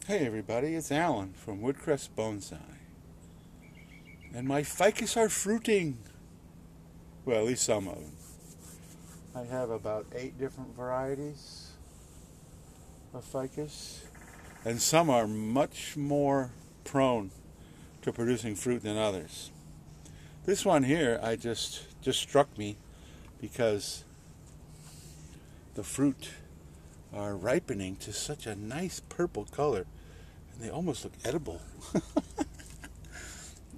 Hey everybody, it's Alan from Woodcrest Bonsai. And my ficus are fruiting. Well, at least some of them. I have about 8 different varieties of ficus. And some are much more prone to producing fruit than others. This one here, I just struck me because the fruit are ripening to such a nice purple color. And they almost look edible.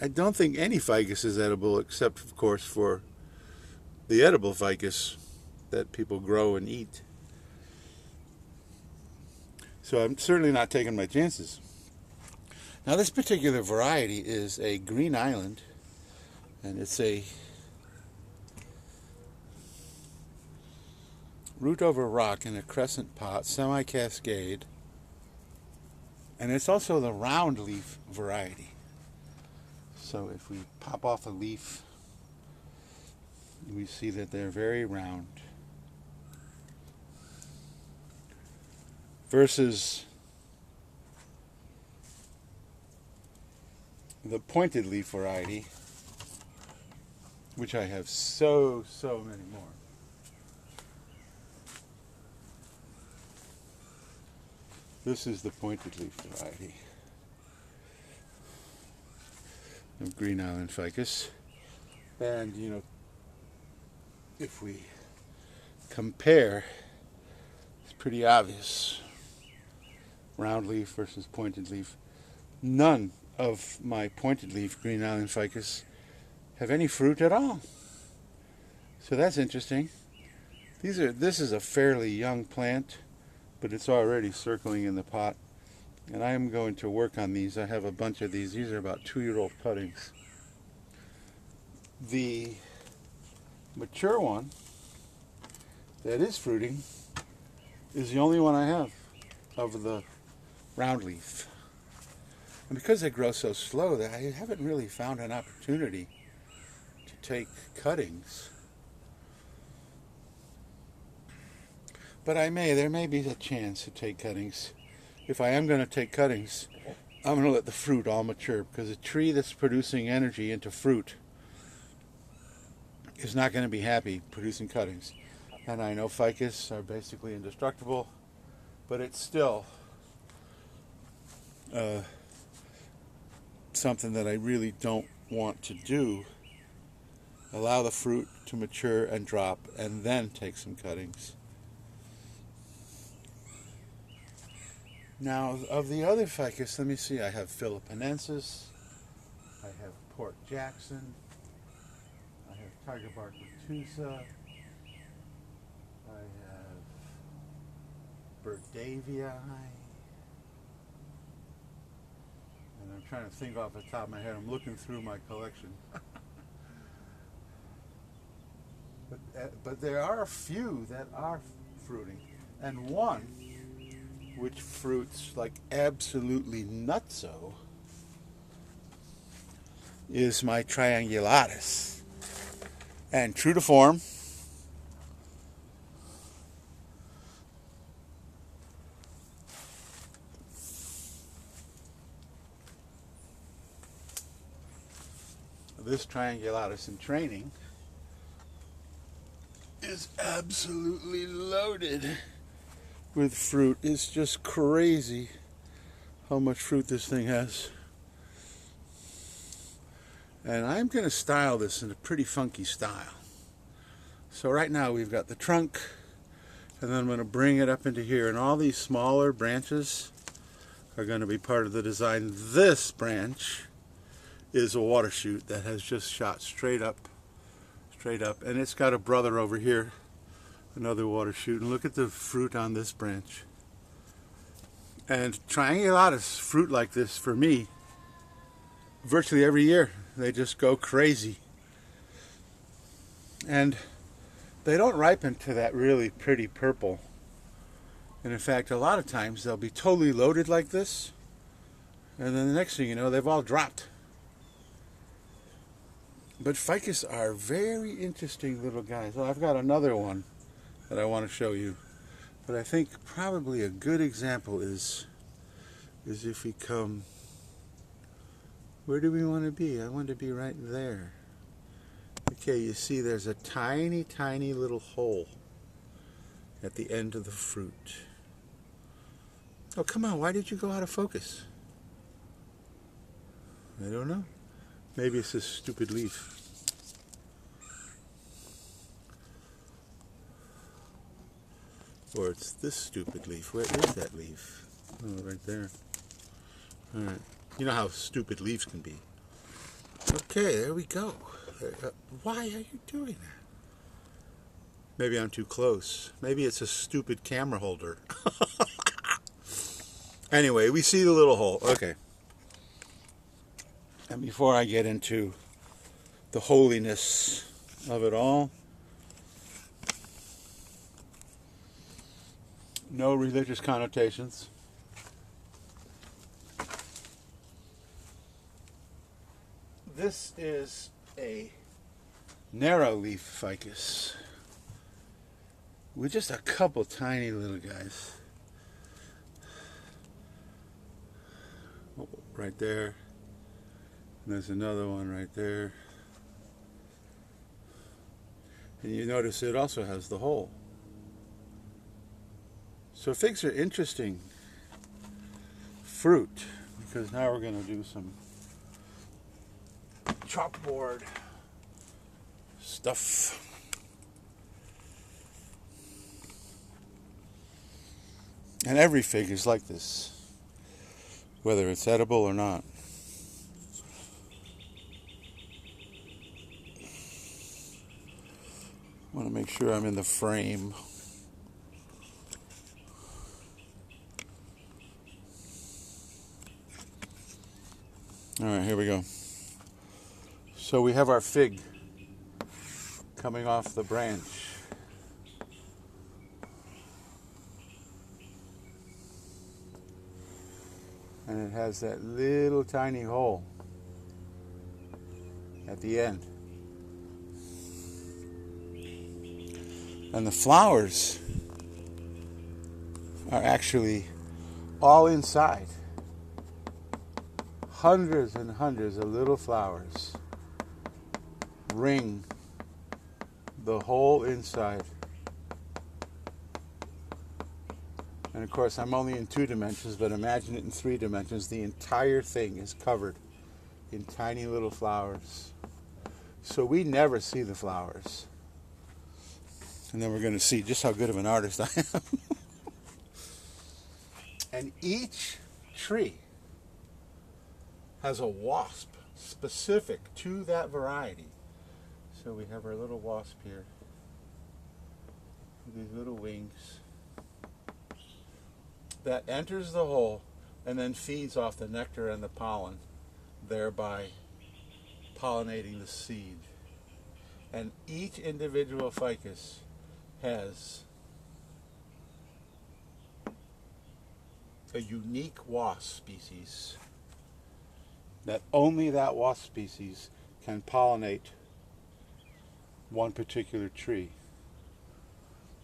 I don't think any ficus is edible except, of course, for the edible ficus that people grow and eat. So I'm certainly not taking my chances. Now, this particular variety is a green island, and it's a root over rock in a crescent pot, semi-cascade, and it's also the round leaf variety. So if we pop off a leaf, we see that they're very round. Versus the pointed leaf variety, which I have so many more. This is the pointed leaf variety of Green Island ficus. And, if we compare, it's pretty obvious. Round leaf versus pointed leaf. None of my pointed leaf Green Island ficus have any fruit at all. So that's interesting. This is a fairly young plant, but it's already circling in the pot. And I am going to work on these. I have a bunch of these. These are about 2-year-old cuttings. The mature one that is fruiting is the only one I have of the round leaf. And because they grow so slow, that I haven't really found an opportunity to take cuttings. But there may be a chance to take cuttings. If I am going to take cuttings, I'm going to let the fruit all mature, because a tree that's producing energy into fruit is not going to be happy producing cuttings. And I know ficus are basically indestructible, but it's still something that I really don't want to do. Allow the fruit to mature and drop, and then take some cuttings. Now, of the other ficus, let me see. I have Philippinensis, I have Port Jackson, I have Tiger Bark Letusa, I have Burdavii, and I'm trying to think off the top of my head. I'm looking through my collection. But there are a few that are fruiting, and one which fruits like absolutely nutso is my triangulatus. And true to form, this triangulatus in training is absolutely loaded with fruit. It's just crazy how much fruit this thing has. And I'm going to style this in a pretty funky style. So right now we've got the trunk, and then I'm going to bring it up into here, and all these smaller branches are going to be part of the design. This branch is a water shoot that has just shot straight up, and it's got a brother over here, another water shoot, and look at the fruit on this branch. And triangulatus fruit like this, for me, virtually every year. They just go crazy. And they don't ripen to that really pretty purple. And in fact, a lot of times they'll be totally loaded like this, and then the next thing you know, they've all dropped. But ficus are very interesting little guys. Well, I've got another one that I want to show you. But I think probably a good example is is if we come, where do we want to be? I want to be right there. Okay, you see there's a tiny, tiny little hole at the end of the fruit. Oh, come on, why did you go out of focus? I don't know. Maybe it's this stupid leaf. Or it's this stupid leaf. Where is that leaf? Oh, right there. Alright. You know how stupid leaves can be. Okay, there we go. Why are you doing that? Maybe I'm too close. Maybe it's a stupid camera holder. Anyway, we see the little hole. Okay. And before I get into the holiness of it all, no religious connotations. This is a narrow leaf ficus with just a couple tiny little guys. Oh, right there. And there's another one right there. And you notice it also has the hole. So figs are interesting fruit, because now we're going to do some chalkboard stuff. And every fig is like this, whether it's edible or not. I want to make sure I'm in the frame. All right, here we go. So we have our fig coming off the branch. And it has that little tiny hole at the end. And the flowers are actually all inside. Hundreds and hundreds of little flowers ring the whole inside. And of course, I'm only in 2 dimensions, but imagine it in 3 dimensions. The entire thing is covered in tiny little flowers. So we never see the flowers. And then we're going to see just how good of an artist I am. And each tree has a wasp specific to that variety. So we have our little wasp here with these little wings that enters the hole and then feeds off the nectar and the pollen, thereby pollinating the seed. And each individual ficus has a unique wasp species that only that wasp species can pollinate one particular tree.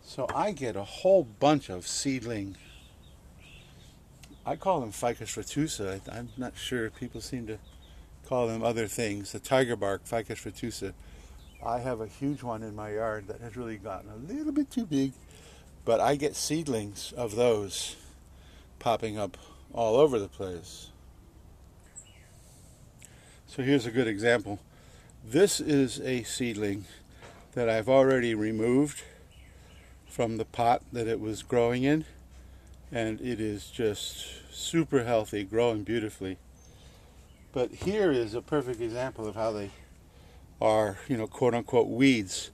So I get a whole bunch of seedling. I call them Ficus retusa. I'm not sure. People seem to call them other things. The tiger bark, Ficus retusa. I have a huge one in my yard that has really gotten a little bit too big, but I get seedlings of those popping up all over the place. So here's a good example. This is a seedling that I've already removed from the pot that it was growing in, and it is just super healthy, growing beautifully. But here is a perfect example of how they are, quote-unquote weeds.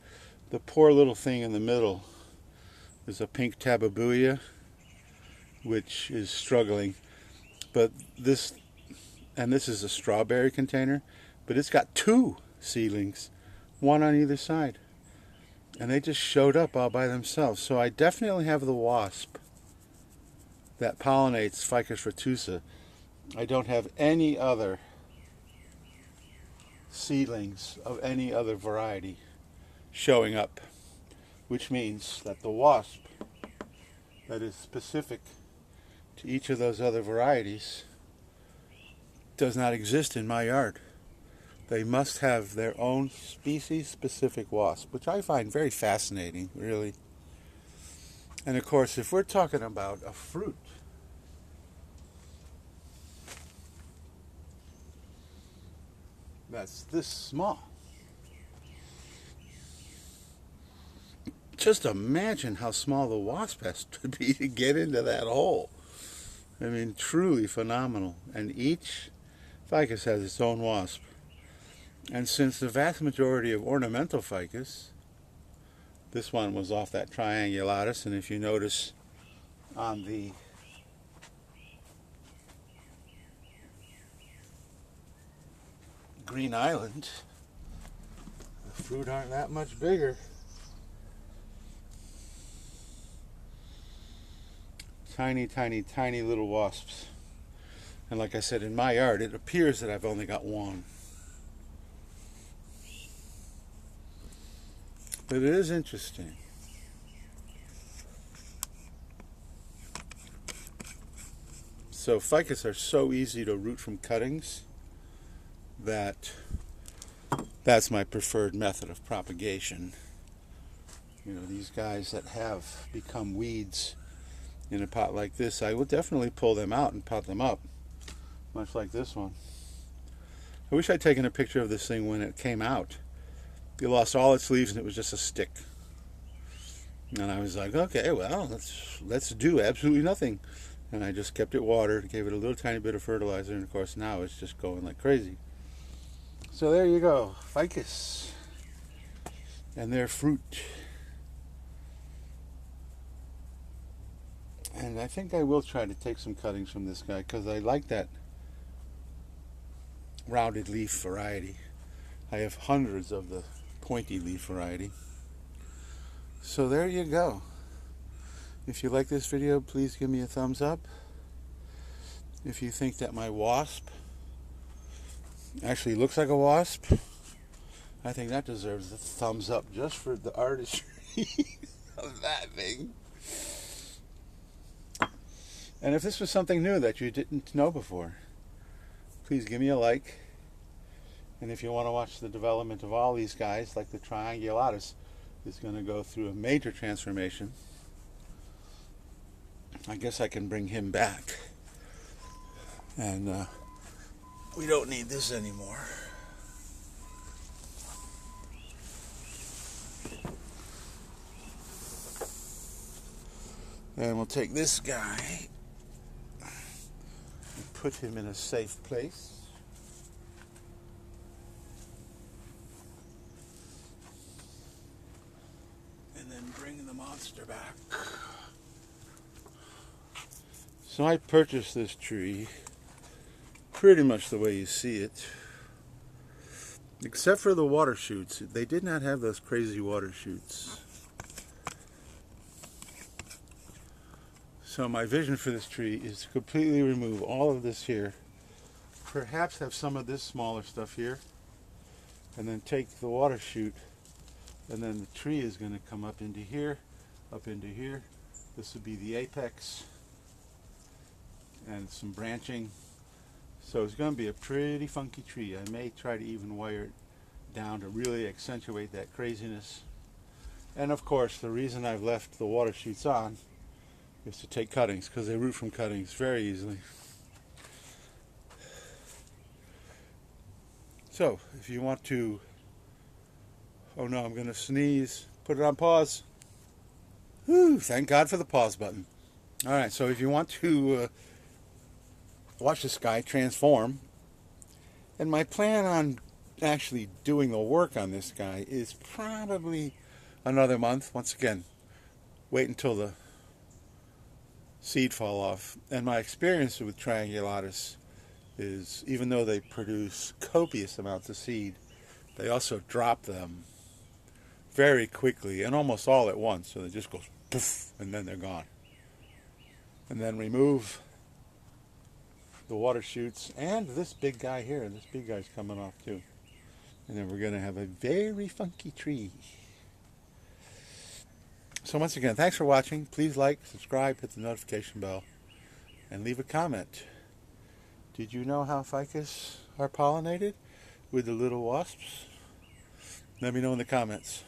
The poor little thing in the middle is a pink tababuia, which is struggling. But this is a strawberry container, but it's got 2 seedlings, one on either side. And they just showed up all by themselves. So I definitely have the wasp that pollinates Ficus retusa. I don't have any other seedlings of any other variety showing up, which means that the wasp that is specific to each of those other varieties does not exist in my yard. They must have their own species-specific wasp, which I find very fascinating, really. And of course, if we're talking about a fruit, that's this small. Just imagine how small the wasp has to be to get into that hole. I mean, truly phenomenal. And each ficus has its own wasp. And since the vast majority of ornamental ficus, this one was off that triangulatus, and if you notice on the green island, the fruit aren't that much bigger. Tiny, tiny, tiny little wasps. And like I said, in my yard, it appears that I've only got one. But it is interesting. So ficus are so easy to root from cuttings that that's my preferred method of propagation. You know, these guys that have become weeds in a pot like this, I will definitely pull them out and pot them up, much like this one. I wish I'd taken a picture of this thing when it came out. It lost all its leaves and it was just a stick. And I was like, okay, well, let's do absolutely nothing. And I just kept it watered, gave it a little tiny bit of fertilizer, and of course now it's just going like crazy. So there you go, ficus and their fruit. And I think I will try to take some cuttings from this guy because I like that rounded leaf variety. I have hundreds of the pointy leaf variety. So there you go. If you like this video, please give me a thumbs up. If you think that my wasp actually looks like a wasp, I think that deserves a thumbs up just for the artistry of that thing. And if this was something new that you didn't know before, please give me a like. And if you want to watch the development of all these guys, like the triangulatus is going to go through a major transformation, I guess I can bring him back. And we don't need this anymore. And we'll take this guy and put him in a safe place. And then bring the monster back. So I purchased this tree pretty much the way you see it. Except for the water shoots. They did not have those crazy water shoots. So my vision for this tree is to completely remove all of this here. Perhaps have some of this smaller stuff here. And then take the water shoot. And then the tree is going to come up into here. Up into here. This would be the apex. And some branching. So it's going to be a pretty funky tree. I may try to even wire it down to really accentuate that craziness. And of course, the reason I've left the water shoots on is to take cuttings, because they root from cuttings very easily. So, if you want to... Oh no, I'm going to sneeze. Put it on pause. Whew, thank God for the pause button. Alright, so if you want to watch this guy transform, and my plan on actually doing the work on this guy is probably another month. Once again, wait until the seed fall off. And my experience with triangulatus is, even though they produce copious amounts of seed, they also drop them very quickly and almost all at once. So they just go poof, and then they're gone. And then remove the water shoots and this big guy here. This big guy's coming off too. And then we're going to have a very funky tree. So once again, thanks for watching. Please like, subscribe, hit the notification bell. and leave a comment. Did you know how ficus are pollinated with the little wasps? Let me know in the comments.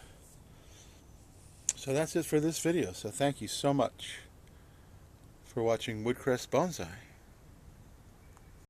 So that's it for this video. So thank you so much for watching Woodcrest Bonsai.